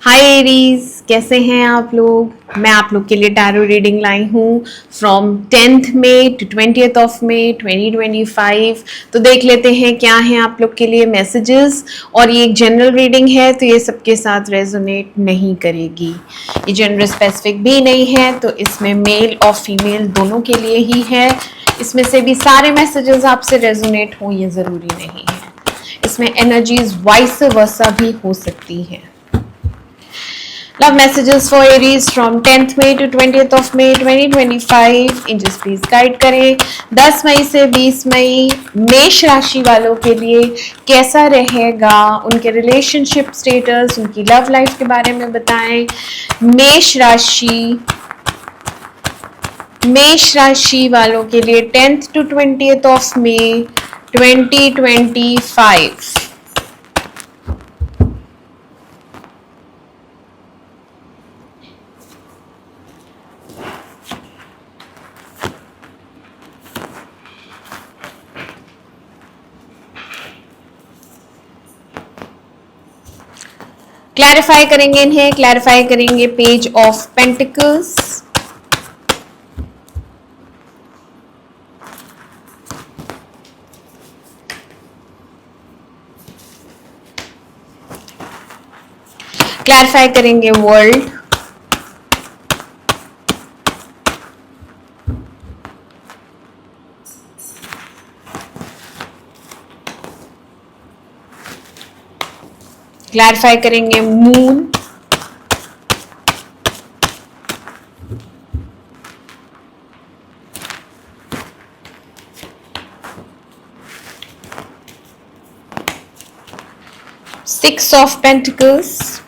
हाय Aries, कैसे हैं आप लोग। मैं आप लोग के लिए टैरो रीडिंग लाई हूँ from 10th May to 20th of May 2025। तो देख लेते हैं क्या हैं आप लोग के लिए मैसेजेस। और ये एक जनरल रीडिंग है तो ये सबके साथ रेजोनेट नहीं करेगी, ये जेंडर स्पेसिफिक भी नहीं है, तो इसमें मेल और फीमेल दोनों के लिए ही है। इसमें से भी सारे मैसेजेस आपसे रेजोनेट हों ये ज़रूरी नहीं है, इसमें एनर्जीज वाइस वर्सा भी हो सकती है। Love messages for Aries from 10th May to 20th of May 2025। Angels please guide करें 10 मई से 20 मई मेष राशि वालों के लिए कैसा रहेगा, उनके रिलेशनशिप स्टेटस, उनकी लव लाइफ के बारे में बताएं। मेष राशि वालों के लिए 10th to 20th of May 2025। Clarify करेंगे इन्हें, क्लैरिफाई करेंगे पेज ऑफ पेंटिकल्स, क्लैरिफाई करेंगे वर्ल्ड, क्लैरिफाई करेंगे moon, six of pentacles,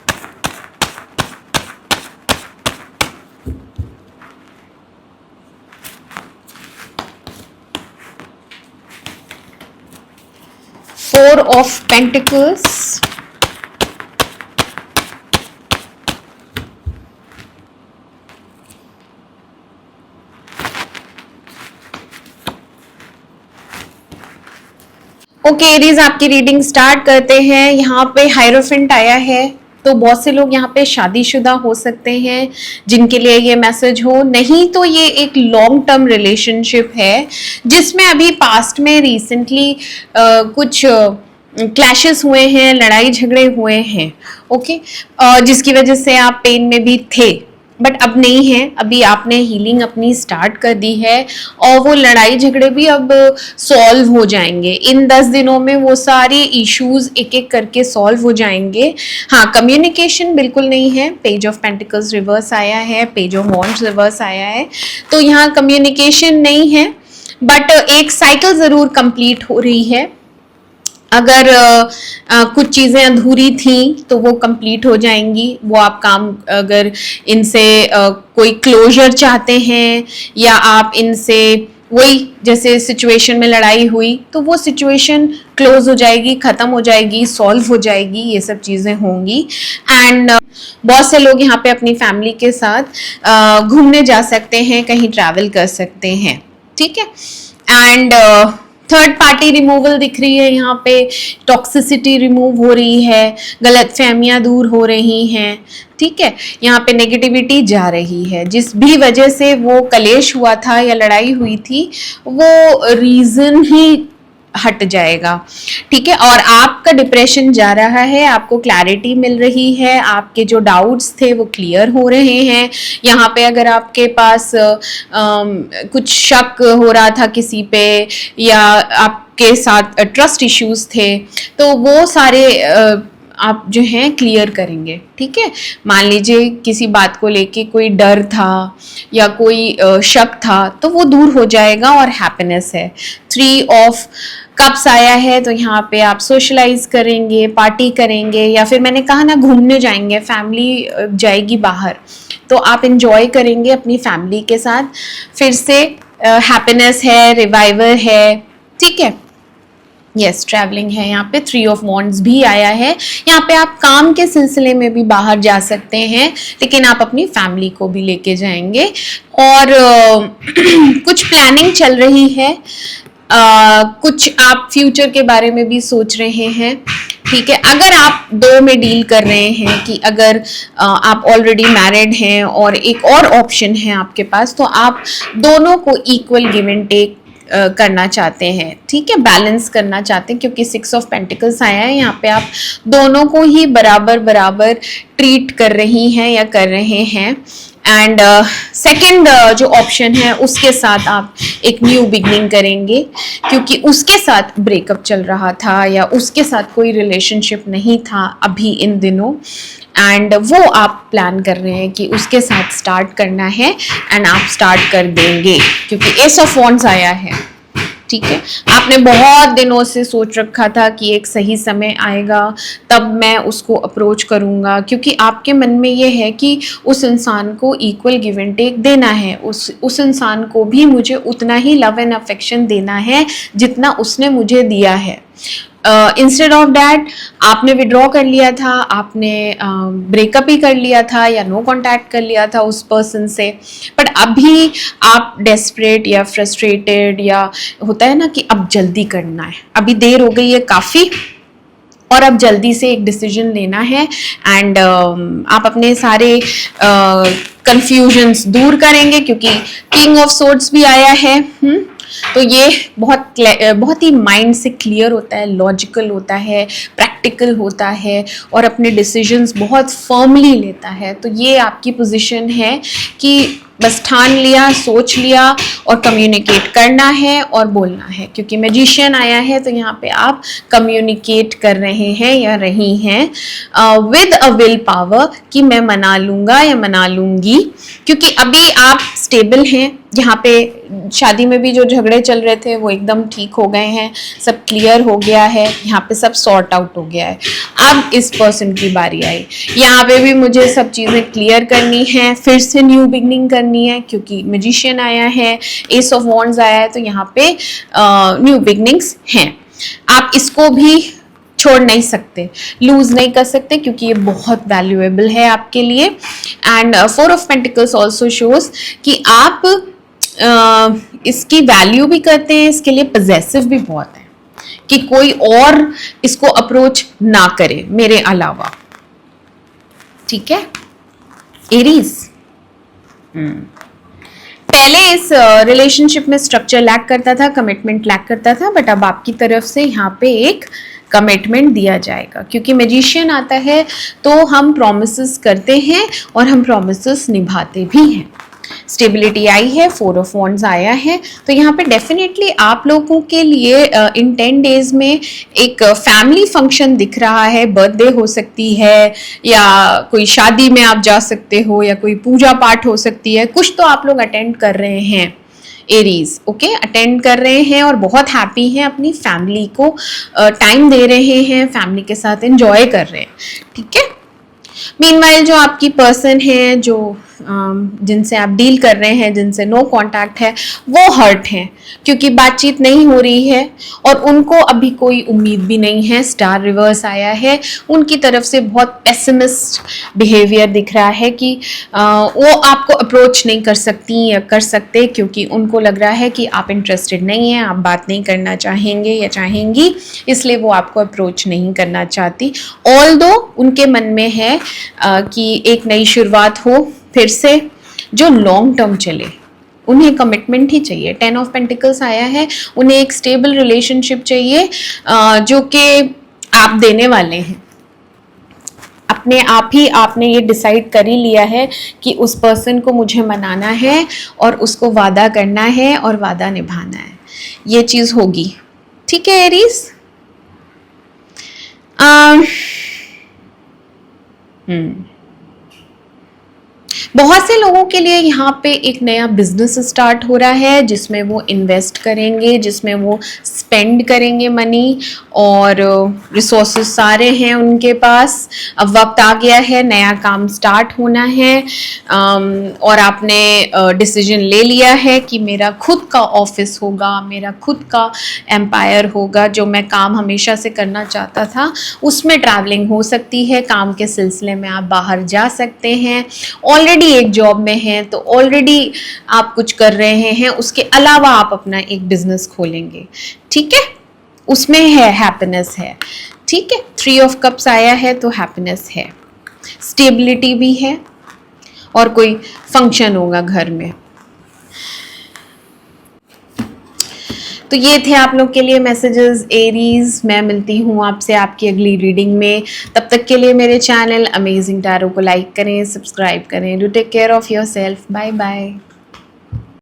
four of pentacles, okay Aries, आपकी रीडिंग स्टार्ट करते हैं। यहाँ पे हायरोफेंट आया है, तो बहुत से लोग यहाँ पे शादीशुदा हो सकते हैं जिनके लिए ये मैसेज हो, नहीं तो ये एक लॉन्ग टर्म रिलेशनशिप है जिसमें अभी पास्ट में रिसेंटली कुछ क्लैशेस हुए हैं, लड़ाई झगड़े हुए हैं। ओके, जिसकी वजह से आप पेन में भी थे, बट अब नहीं है। अभी आपने हीलिंग अपनी स्टार्ट कर दी है और वो लड़ाई झगड़े भी अब सॉल्व हो जाएंगे। इन 10 दिनों में वो सारे इश्यूज एक एक करके सॉल्व हो जाएंगे। हाँ, कम्युनिकेशन बिल्कुल नहीं है। पेज ऑफ पेंटिकल्स रिवर्स आया है, पेज ऑफ वॉन्ड्स रिवर्स आया है, तो यहाँ कम्युनिकेशन नहीं है, बट एक साइकिल ज़रूर कंप्लीट हो रही है। अगर कुछ चीज़ें अधूरी थी तो वो कंप्लीट हो जाएंगी। वो आप काम, अगर इनसे कोई क्लोजर चाहते हैं या आप इनसे वही जैसे सिचुएशन में लड़ाई हुई तो वो सिचुएशन क्लोज हो जाएगी, ख़त्म हो जाएगी, सॉल्व हो जाएगी, ये सब चीज़ें होंगी। एंड बहुत से लोग यहाँ पे अपनी फैमिली के साथ घूमने जा सकते हैं, कहीं ट्रैवल कर सकते हैं। ठीक है। एंड थर्ड पार्टी रिमूवल दिख रही है यहाँ पे, टॉक्सिसिटी रिमूव हो रही है, गलतफहमियां दूर हो रही हैं। ठीक है, यहाँ पे नेगेटिविटी जा रही है। जिस भी वजह से वो कलेश हुआ था या लड़ाई हुई थी, वो रीजन ही हट जाएगा। ठीक है, और आपका डिप्रेशन जा रहा है, आपको क्लैरिटी मिल रही है, आपके जो डाउट्स थे वो क्लियर हो रहे हैं। यहाँ पे अगर आपके पास कुछ शक हो रहा था किसी पे या आपके साथ ट्रस्ट इश्यूज थे, तो वो सारे आप जो हैं क्लियर करेंगे। ठीक है, मान लीजिए किसी बात को लेके कोई डर था या कोई शक था तो वो दूर हो जाएगा और हैप्पीनेस है। 3 ऑफ कप्स आया है, तो यहाँ पे आप सोशलाइज करेंगे, पार्टी करेंगे, या फिर मैंने कहा ना घूमने जाएंगे, फैमिली जाएगी बाहर, तो आप इंजॉय करेंगे अपनी फैमिली के साथ। फिर से हैप्पीनेस है, रिवाइवल है। ठीक है, यस, ट्रैवलिंग है। यहाँ पे 3 ऑफ वॉन्ड्स भी आया है। यहाँ पे आप काम के सिलसिले में भी बाहर जा सकते हैं, लेकिन आप अपनी फैमिली को भी लेके जाएंगे। और कुछ प्लानिंग चल रही है, कुछ आप फ्यूचर के बारे में भी सोच रहे हैं। ठीक है। अगर आप दो में डील कर रहे हैं कि अगर आप ऑलरेडी मैरिड हैं और एक और ऑप्शन है आपके पास, तो आप दोनों को इक्वल गिव एंड टेक करना चाहते हैं, ठीक है, बैलेंस करना चाहते हैं, क्योंकि 6 ऑफ पेंटिकल्स आया है यहाँ पे। आप दोनों को ही बराबर बराबर ट्रीट कर रही हैं या कर रहे हैं। एंड सेकंड जो ऑप्शन है उसके साथ आप एक न्यू बिगनिंग करेंगे, क्योंकि उसके साथ ब्रेकअप चल रहा था या उसके साथ कोई रिलेशनशिप नहीं था अभी इन दिनों, एंड वो आप प्लान कर रहे हैं कि उसके साथ स्टार्ट करना है, एंड आप स्टार्ट कर देंगे क्योंकि एस ऑफ वॉन्ड्स आया है, ठीक है। आपने बहुत दिनों से सोच रखा था कि एक सही समय आएगा तब मैं उसको अप्रोच करूंगा, क्योंकि आपके मन में ये है कि उस इंसान को इक्वल गिव एंड टेक देना है, उस इंसान को भी मुझे उतना ही लव एंड अफेक्शन देना है जितना उसने मुझे दिया है। इंस्टेड ऑफ डैट आपने विड्रॉ कर लिया था, आपने ब्रेकअप ही कर लिया था या नो कांटेक्ट कर लिया था उस पर्सन से, बट अभी आप डेस्परेट या फ्रस्ट्रेटेड, या होता है ना कि अब जल्दी करना है, अभी देर हो गई है काफ़ी और अब जल्दी से एक डिसीजन लेना है, एंड आप अपने सारे कंफ्यूजन्स दूर करेंगे, क्योंकि किंग ऑफ सोर्ड्स भी आया है। तो ये बहुत ही माइंड से क्लियर होता है, लॉजिकल होता है, प्रैक्टिकल होता है और अपने डिसीजंस बहुत फर्मली लेता है। तो ये आपकी पोजीशन है कि बस ठान लिया, सोच लिया और कम्युनिकेट करना है और बोलना है, क्योंकि मैजिशियन आया है तो यहाँ पे आप कम्युनिकेट कर रहे हैं या रही हैं विद अ विल पावर कि मैं मना लूँगा या मना लूँगी, क्योंकि अभी आप स्टेबल हैं। यहाँ पे शादी में भी जो झगड़े चल रहे थे वो एकदम ठीक हो गए हैं, सब क्लियर हो गया है, यहाँ पे सब सॉर्ट आउट हो गया है। अब इस पर्सन की बारी आई, यहाँ पे भी मुझे सब चीज़ें क्लियर करनी है, फिर से न्यू बिगनिंग करनी है, क्योंकि मैजिशियन आया है, एस ऑफ वॉन्ड्स आया है, तो यहाँ पे न्यू बिगनिंग्स हैं। आप इसको भी छोड़ नहीं सकते, लूज नहीं कर सकते, क्योंकि ये बहुत वैल्यूएबल है आपके लिए। And 4 of pentacles also shows कि आप इसकी वैल्यू भी करते हैं, इसके लिए पजेसिव भी बहुत है कि कोई और इसको अप्रोच ना करे मेरे अलावा, ठीक है। एरीज पहले इस रिलेशनशिप में स्ट्रक्चर लैक करता था, कमिटमेंट लैक करता था, बट अब आपकी तरफ से यहाँ पे एक कमिटमेंट दिया जाएगा, क्योंकि मैजिशियन आता है तो हम प्रॉमिसेस करते हैं और हम प्रॉमिसेस निभाते भी हैं। स्टेबिलिटी आई है, 4 ऑफ वॉन्ड्स आया है, तो यहाँ पे डेफिनेटली आप लोगों के लिए इन 10 डेज में एक फैमिली फंक्शन दिख रहा है। बर्थडे हो सकती है या कोई शादी में आप जा सकते हो या कोई पूजा पाठ हो सकती है, कुछ तो आप लोग अटेंड कर रहे हैं एरीज, ओके, अटेंड कर रहे हैं और बहुत हैप्पी हैं, अपनी फैमिली को टाइम दे रहे हैं, फैमिली के साथ एंजॉय कर रहे हैं, ठीक है। मीनवाइल जो आपकी पर्सन है, जो जिनसे आप डील कर रहे हैं, जिनसे नो कांटेक्ट है, वो हर्ट हैं, क्योंकि बातचीत नहीं हो रही है और उनको अभी कोई उम्मीद भी नहीं है। स्टार रिवर्स आया है, उनकी तरफ से बहुत पेसिमिस्ट बिहेवियर दिख रहा है कि वो आपको अप्रोच नहीं कर सकती या कर सकते, क्योंकि उनको लग रहा है कि आप इंटरेस्टेड नहीं हैं, आप बात नहीं करना चाहेंगे या चाहेंगी, इसलिए वो आपको अप्रोच नहीं करना चाहती। ऑल्दो उनके मन में है कि एक नई शुरुआत हो फिर से, जो लॉन्ग टर्म चले, उन्हें कमिटमेंट ही चाहिए। 10 ऑफ पेंटिकल्स आया है, उन्हें एक स्टेबल रिलेशनशिप चाहिए जो कि आप देने वाले हैं। अपने आप ही आपने ये डिसाइड कर ही लिया है कि उस पर्सन को मुझे मनाना है और उसको वादा करना है और वादा निभाना है, ये चीज़ होगी, ठीक है एरीज। बहुत से लोगों के लिए यहाँ पे एक नया बिजनेस स्टार्ट हो रहा है, जिसमें वो इन्वेस्ट करेंगे, जिसमें वो स्पेंड करेंगे मनी, और रिसोर्सेज सारे हैं उनके पास। अब वक्त आ गया है, नया काम स्टार्ट होना है, और आपने डिसीजन ले लिया है कि मेरा खुद का ऑफिस होगा, मेरा खुद का एम्पायर होगा, जो मैं काम हमेशा से करना चाहता था। उसमें ट्रैवलिंग हो सकती है, काम के सिलसिले में आप बाहर जा सकते हैं, ऑलरेडी एक जॉब में हैं तो ऑलरेडी आप कुछ कर रहे हैं, उसके अलावा आप अपना एक बिजनेस खोलेंगे, ठीक है, उसमें है हैप्पीनेस है, ठीक है, 3 ऑफ कप्स आया है तो हैप्पीनेस है, स्टेबिलिटी भी है और कोई फंक्शन होगा घर में। तो ये थे आप लोग के लिए मैसेजेस एरीज। मैं मिलती हूँ आपसे आपकी अगली रीडिंग में। तब तक के लिए मेरे चैनल अमेजिंग टैरो को लाइक करें, सब्सक्राइब करें। Do take care of yourself. Bye bye.